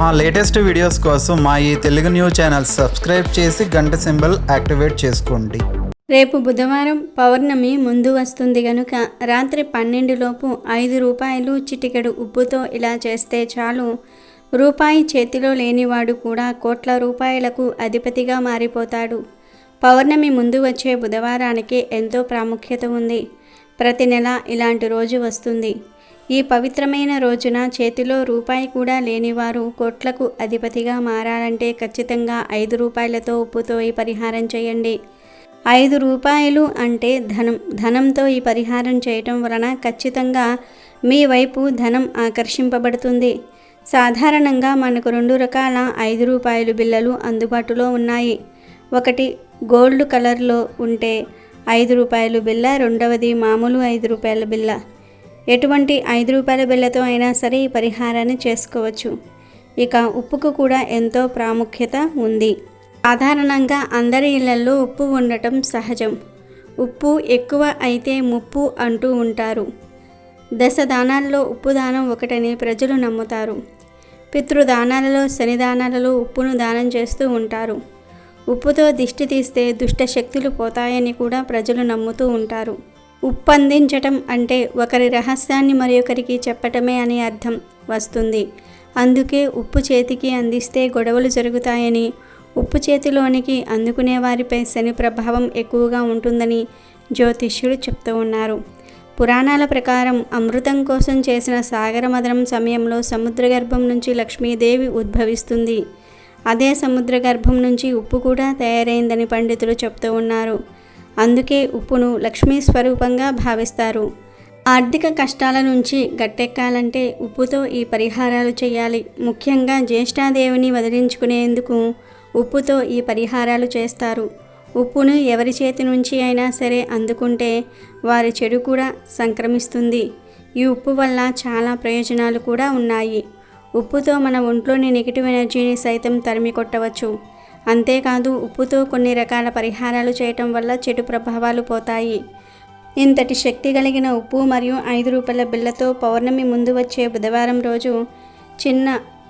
మా latest videos కోసం మా ఈ తెలుగు న్యూస్ ఛానల్ సబ్స్క్రైబ్ చేసి గంట సింబల్ యాక్టివేట్ చేసుకోండి. రేపు బుధవారం పౌర్ణమి ముందు వస్తుంది గనుక రాత్రి 12 లోపు 5 రూపాయలు చిటికెడు ఉప్పుతో ఇలా చేస్తే చాలు. రూపాయి చేతిలో లేనివాడు కూడా కోట్ల రూపాయలకు అధిపతిగా మారిపోతాడు. పౌర్ణమి ముందు వచ్చే బుధవారానికి ఎంతో ప్రాముఖ్యత ఉంది. ప్రతి నెల ఇలాంటి రోజు వస్తుంది. ఈ పవిత్రమైన రోజున చేతిలో రూపాయి కూడా లేనివారు కోట్లకు అధిపతిగా మారాలంటే ఖచ్చితంగా 5 రూపాయలతో ఉప్పుతో ఈ పరిహారం చేయండి. 5 రూపాయలు అంటే ధనంతో ఈ పరిహారం చేయటం వలన ఖచ్చితంగా మీ వైపు ధనం ఆకర్షింపబడుతుంది. సాధారణంగా మనకు 2 రకాల 5 రూపాయలు బిళ్ళలు అందుబాటులో ఉన్నాయి. ఒకటి గోల్డ్ కలర్లో ఉంటే 5 రూపాయలు బిళ్ళ, రెండవది మామూలు 5 రూపాయల బిళ్ళ. ఎటువంటి 5 రూపాయల బిళ్ళతో అయినా సరే ఈ పరిహారాన్ని చేసుకోవచ్చు. ఇక ఉప్పుకు కూడా ఎంతో ప్రాముఖ్యత ఉంది. సాధారణంగా అందరి ఇళ్లలో ఉప్పు ఉండటం సహజం. ఉప్పు ఎక్కువ అయితే ముప్పు అంటూ ఉంటారు. 10 దానాల్లో ఉప్పు దానం ఒకటని ప్రజలు నమ్ముతారు. పితృదానాలలో శని దానాలలో ఉప్పును దానం చేస్తూ ఉంటారు. ఉప్పుతో దిష్టి తీస్తే దుష్ట శక్తులు పోతాయని కూడా ప్రజలు నమ్ముతూ ఉంటారు. ఉప్పు అందించటం అంటే ఒకరి రహస్యాన్ని మరొకరికి చెప్పటమే అని అర్థం వస్తుంది. అందుకే ఉప్పు చేతికి అందిస్తే గొడవలు జరుగుతాయని, ఉప్పు చేతిలోనికి అందుకునే వారిపై శని ప్రభావం ఎక్కువగా ఉంటుందని జ్యోతిష్యులు చెప్తూ ఉన్నారు. పురాణాల ప్రకారం అమృతం కోసం చేసిన సాగర మథనం సమయంలో సముద్ర గర్భం నుంచి లక్ష్మీదేవి ఉద్భవిస్తుంది. అదే సముద్ర గర్భం నుంచి ఉప్పు కూడా తయారైందని పండితులు చెప్తూ ఉన్నారు. అందుకే ఉప్పును లక్ష్మీ స్వరూపంగా భావిస్తారు. ఆర్థిక కష్టాల నుంచి గట్టెక్కాలంటే ఉప్పుతో ఈ పరిహారాలు చేయాలి. ముఖ్యంగా జ్యేష్ఠాదేవిని వదిలించుకునేందుకు ఉప్పుతో ఈ పరిహారాలు చేస్తారు. ఉప్పును ఎవరి చేతి నుంచి అయినా సరే అందుకుంటే వారి చెడు కూడా సంక్రమిస్తుంది. ఈ ఉప్పు వల్ల చాలా ప్రయోజనాలు కూడా ఉన్నాయి. ఉప్పుతో మన ఒంట్లోని నెగిటివ్ ఎనర్జీని సైతం తరిమి కొట్టవచ్చు. అంతేకాదు ఉప్పుతో కొన్ని రకాల పరిహారాలు చేయటం వల్ల చెడు ప్రభావాలు పోతాయి. ఇంతటి శక్తి కలిగిన ఉప్పు మరియు 5 రూపాయల బిళ్ళతో పౌర్ణమి ముందు వచ్చే బుధవారం రోజు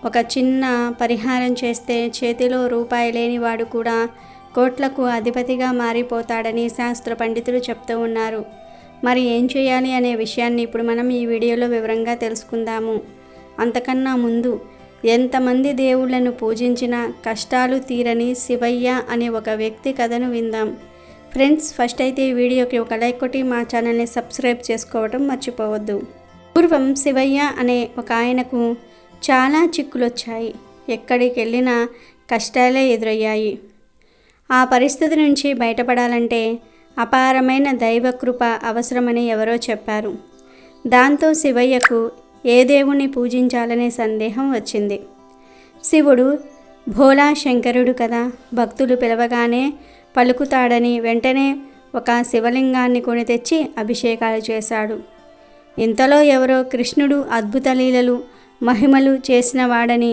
ఒక చిన్న పరిహారం చేస్తే చేతిలో రూపాయి లేని వాడు కూడా కోట్లకు అధిపతిగా మారిపోతాడని శాస్త్ర పండితులు చెప్తూ ఉన్నారు. మరి ఏం చేయాలి అనే విషయాన్ని ఇప్పుడు మనం ఈ వీడియోలో వివరంగా తెలుసుకుందాము. అంతకన్నా ముందు ఎంతమంది దేవుళ్లను పూజించినా కష్టాలు తీరని శివయ్య అనే ఒక వ్యక్తి కథను విందాం. ఫ్రెండ్స్, ఫస్ట్ అయితే ఈ వీడియోకి ఒక లైక్ కొట్టి మా ఛానల్ని సబ్స్క్రైబ్ చేసుకోవడం మర్చిపోవద్దు. పూర్వం శివయ్య అనే ఒక ఆయనకు చాలా చిక్కులొచ్చాయి. ఎక్కడికి వెళ్ళినా కష్టాలే ఎదురయ్యాయి. ఆ పరిస్థితి నుంచి బయటపడాలంటే అపారమైన దైవకృప అవసరమని ఎవరో చెప్పారు. దాంతో శివయ్యకు ఏ దేవుణ్ణి పూజించాలనే సందేహం వచ్చింది. శివుడు భోలా శంకరుడు కదా, భక్తులు పిలవగానే పలుకుతాడని వెంటనే ఒక శివలింగాన్ని కొని తెచ్చి అభిషేకాలు చేశాడు. ఇంతలో ఎవరో కృష్ణుడు అద్భుత లీలలు మహిమలు చేసిన వాడని,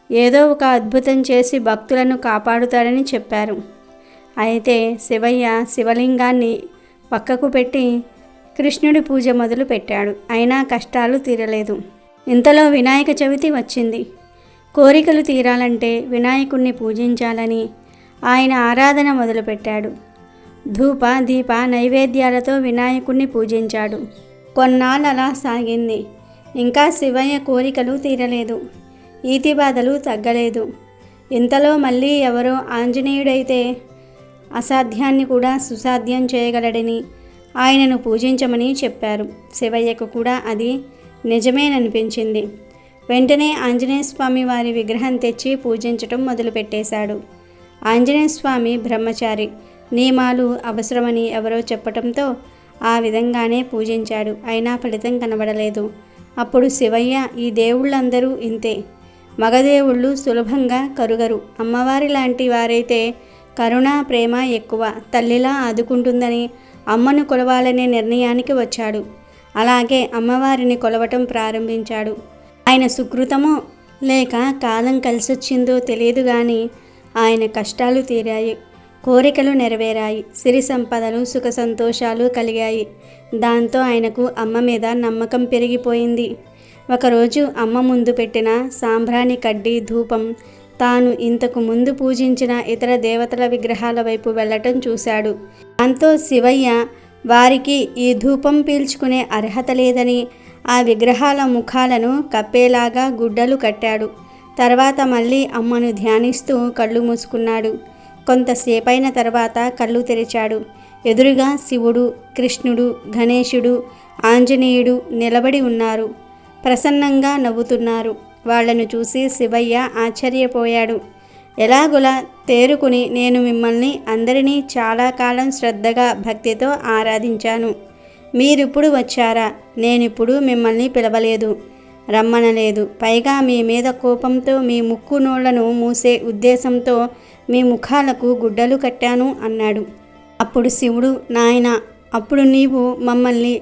ఏదో ఒక అద్భుతం చేసి భక్తులను కాపాడుతాడని చెప్పారు. అయితే శివయ్య శివలింగాన్ని పక్కకు పెట్టి కృష్ణుడి పూజ మొదలు పెట్టాడు. అయినా కష్టాలు తీరలేదు. ఇంతలో వినాయక చవితి వచ్చింది. కోరికలు తీరాలంటే వినాయకుణ్ణి పూజించాలని ఆయన ఆరాధన మొదలుపెట్టాడు. ధూప దీప నైవేద్యాలతో వినాయకుణ్ణి పూజించాడు. కొన్నాళ్ళు అలా సాగింది. ఇంకా శివయ్య కోరికలు తీరలేదు. ఈతి బాధలు తగ్గలేదు. ఇంతలో మళ్ళీ ఎవరో ఆంజనేయుడైతే అసాధ్యాన్ని కూడా సుసాధ్యం చేయగలడని ఆయనను పూజించమని చెప్పారు. శివయ్యకు కూడా అది నిజమేననిపించింది. వెంటనే ఆంజనేయ స్వామి వారి విగ్రహం తెచ్చి పూజించటం మొదలుపెట్టేశాడు. ఆంజనేయ స్వామి బ్రహ్మచారి, నియమాలు అవసరమని ఎవరో చెప్పటంతో ఆ విధంగానే పూజించాడు. అయినా ఫలితం కనబడలేదు. అప్పుడు శివయ్య, ఈ దేవుళ్ళందరూ ఇంతే, మగదేవుళ్ళు సులభంగా కరుగరు, అమ్మవారి లాంటి వారైతే కరుణ ప్రేమ ఎక్కువ, తల్లిలా ఆదుకుంటుందని అమ్మను కొలవాలనే నిర్ణయానికి వచ్చాడు. అలాగే అమ్మవారిని కొలవటం ప్రారంభించాడు. ఆయన సుకృతమో లేక కాలం కలిసొచ్చిందో తెలియదు కానీ ఆయన కష్టాలు తీరాయి, కోరికలు నెరవేరాయి, సిరి సంపదలు సుఖ సంతోషాలు కలిగాయి. దాంతో ఆయనకు అమ్మ మీద నమ్మకం పెరిగిపోయింది. ఒకరోజు అమ్మ ముందు పెట్టిన సాంబ్రాణి కడ్డీ ధూపం తాను ఇంతకు ముందు పూజించిన ఇతర దేవతల విగ్రహాల వైపు వెళ్ళటం చూశాడు. దాంతో శివయ్య వారికి ఈ ధూపం పీల్చుకునే అర్హత లేదని ఆ విగ్రహాల ముఖాలను కప్పేలాగా గుడ్డలు కట్టాడు. తర్వాత మళ్ళీ అమ్మను ధ్యానిస్తూ కళ్ళు మూసుకున్నాడు. కొంతసేపైన తర్వాత కళ్ళు తెరిచాడు. ఎదురుగా శివుడు, కృష్ణుడు, గణేశుడు, ఆంజనేయుడు నిలబడి ఉన్నారు. ప్రసన్నంగా నవ్వుతున్నారు. వాళ్లను చూసి శివయ్య ఆశ్చర్యపోయాడు. ఎలాగులా తేరుకుని నేను మిమ్మల్ని అందరినీ చాలా కాలం శ్రద్ధగా భక్తితో ఆరాధించాను. మీరిప్పుడు వచ్చారా? నేనిప్పుడు మిమ్మల్ని పిలవలేదు, రమ్మనలేదు. పైగా మీ మీద కోపంతో మీ ముక్కు నోళ్లను మూసే ఉద్దేశంతో మీ ముఖాలకు గుడ్డలు కట్టాను అన్నాడు. అప్పుడు శివుడు, నాయనా, అప్పుడు నీవు మమ్మల్ని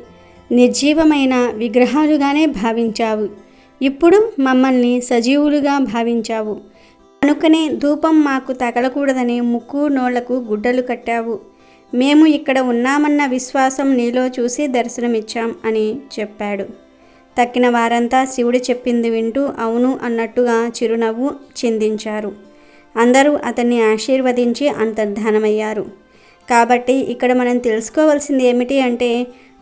నిర్జీవమైన విగ్రహాలుగానే భావించావు. ఇప్పుడు మమ్మల్ని సజీవులుగా భావించావు. కనుకనే ధూపం మాకు తగలకూడదని ముక్కు నోళ్లకు గుడ్డలు కట్టావు. మేము ఇక్కడ ఉన్నామన్న విశ్వాసం నీలో చూసి దర్శనమిచ్చాం అని చెప్పాడు. తక్కిన వారంతా శివుడు చెప్పింది వింటూ అవును అన్నట్టుగా చిరునవ్వు చిందించారు. అందరూ అతన్ని ఆశీర్వదించి అంతర్ధానమయ్యారు. కాబట్టి ఇక్కడ మనం తెలుసుకోవాల్సింది ఏమిటి అంటే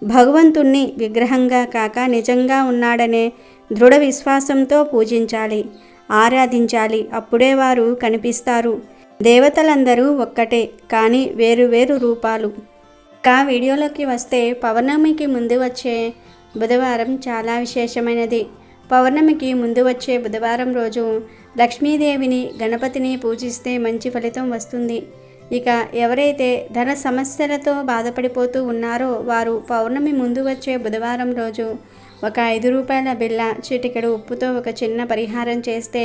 భగవంతుణ్ణి విగ్రహంగా కాక నిజంగా ఉన్నాడనే దృఢ విశ్వాసంతో పూజించాలి, ఆరాధించాలి. అప్పుడే వారు కనిపిస్తారు. దేవతలందరూ ఒక్కటే, కానీ వేరు వేరు రూపాలు. వీడియోలోకి వస్తే పౌర్ణమికి ముందు వచ్చే బుధవారం చాలా విశేషమైనది. పౌర్ణమికి ముందు వచ్చే బుధవారం రోజు లక్ష్మీదేవిని, గణపతిని పూజిస్తే మంచి ఫలితం వస్తుంది. ఇక ఎవరైతే ధన సమస్యలతో బాధపడిపోతూ ఉన్నారో వారు పౌర్ణమి ముందు వచ్చే బుధవారం రోజు ఒక 5 రూపాయల బిళ్ళ, చిటికెడు ఉప్పుతో ఒక చిన్న పరిహారం చేస్తే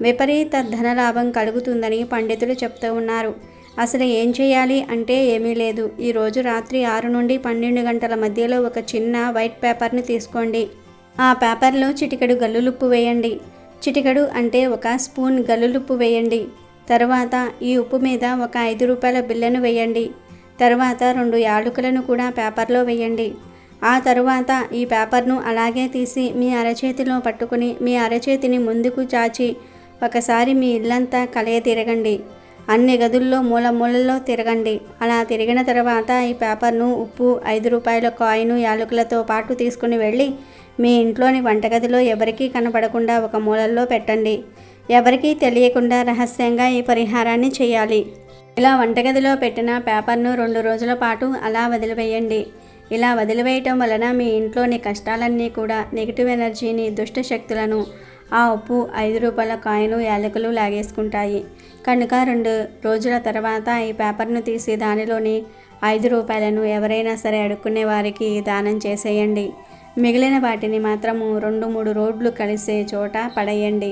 విపరీత ధనలాభం కలుగుతుందని పండితులు చెప్తూ ఉన్నారు. అసలు ఏం చేయాలి అంటే ఏమీ లేదు. ఈరోజు రాత్రి 6 నుండి 12 గంటల మధ్యలో ఒక చిన్న వైట్ పేపర్ని తీసుకోండి. ఆ పేపర్లో చిటికెడు గల్లులుప్పు వేయండి. చిటికెడు అంటే 1 స్పూన్ గల్లులుప్పు వేయండి. తర్వాత ఈ ఉప్పు మీద ఒక 5 రూపాయల బిళ్ళను వేయండి. తర్వాత 2 యాలకులను కూడా పేపర్లో వేయండి. ఆ తరువాత ఈ పేపర్ను అలాగే తీసి మీ అరచేతిలో పట్టుకుని మీ అరచేతిని ముందుకు చాచి ఒకసారి మీ ఇల్లంతా కలయ తిరగండి. అన్ని గదుల్లో మూల మూలల్లో తిరగండి. అలా తిరిగిన తర్వాత ఈ పేపర్ను, ఉప్పు, 5 రూపాయల కాయిను, యాలకులతో పాటు తీసుకుని వెళ్ళి మీ ఇంట్లోని వంటగదిలో ఎవరికీ కనపడకుండా ఒక మూలల్లో పెట్టండి. ఎవరికీ తెలియకుండా రహస్యంగా ఈ పరిహారాన్ని చేయాలి. ఇలా వంటగదిలో పెట్టిన పేపర్ను 2 రోజుల పాటు అలా వదిలివేయండి. ఇలా వదిలివేయటం వలన మీ ఇంట్లోని కష్టాలన్నీ కూడా, నెగిటివ్ ఎనర్జీని, దుష్ట శక్తులను ఆ ఉప్పు, 5 రూపాయల కాయిను, యాలకులు లాగేసుకుంటాయి. కనుక 2 రోజుల తర్వాత ఈ పేపర్ను తీసి దానిలోని 5 రూపాయలను ఎవరైనా సరే అడుక్కునే వారికి దానం చేసేయండి. మిగిలిన వాటిని మాత్రము 2-3 రోడ్లు కలిసే చోట పడేయండి.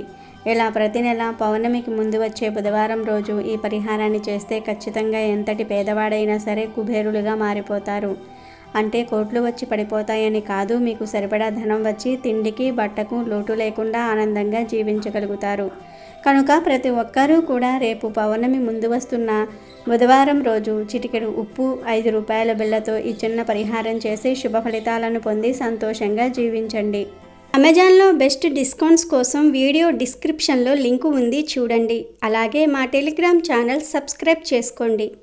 ఇలా ప్రతి నెల పౌర్ణమికి ముందు వచ్చే బుధవారం రోజు ఈ పరిహారాన్ని చేస్తే ఖచ్చితంగా ఎంతటి పేదవాడైనా సరే కుబేరులుగా మారిపోతారు. అంటే కోట్లు వచ్చి పడిపోతాయని కాదు, మీకు సరిపడా ధనం వచ్చి తిండికి, బట్టకు లోటు లేకుండా ఆనందంగా జీవించగలుగుతారు. కనుక ప్రతి ఒక్కరూ కూడా రేపు పౌర్ణమి ముందు వస్తున్న బుధవారం రోజు చిటికెడు ఉప్పు, 5 రూపాయల బిళ్ళతో ఈ చిన్న పరిహారం చేసి శుభ ఫలితాలను పొంది సంతోషంగా జీవించండి. అమెజాన్లో బెస్ట్ డిస్కౌంట్స్ కోసం వీడియో డిస్క్రిప్షన్లో లింకు ఉంది, చూడండి. అలాగే మా టెలిగ్రామ్ ఛానల్ సబ్స్క్రైబ్ చేసుకోండి.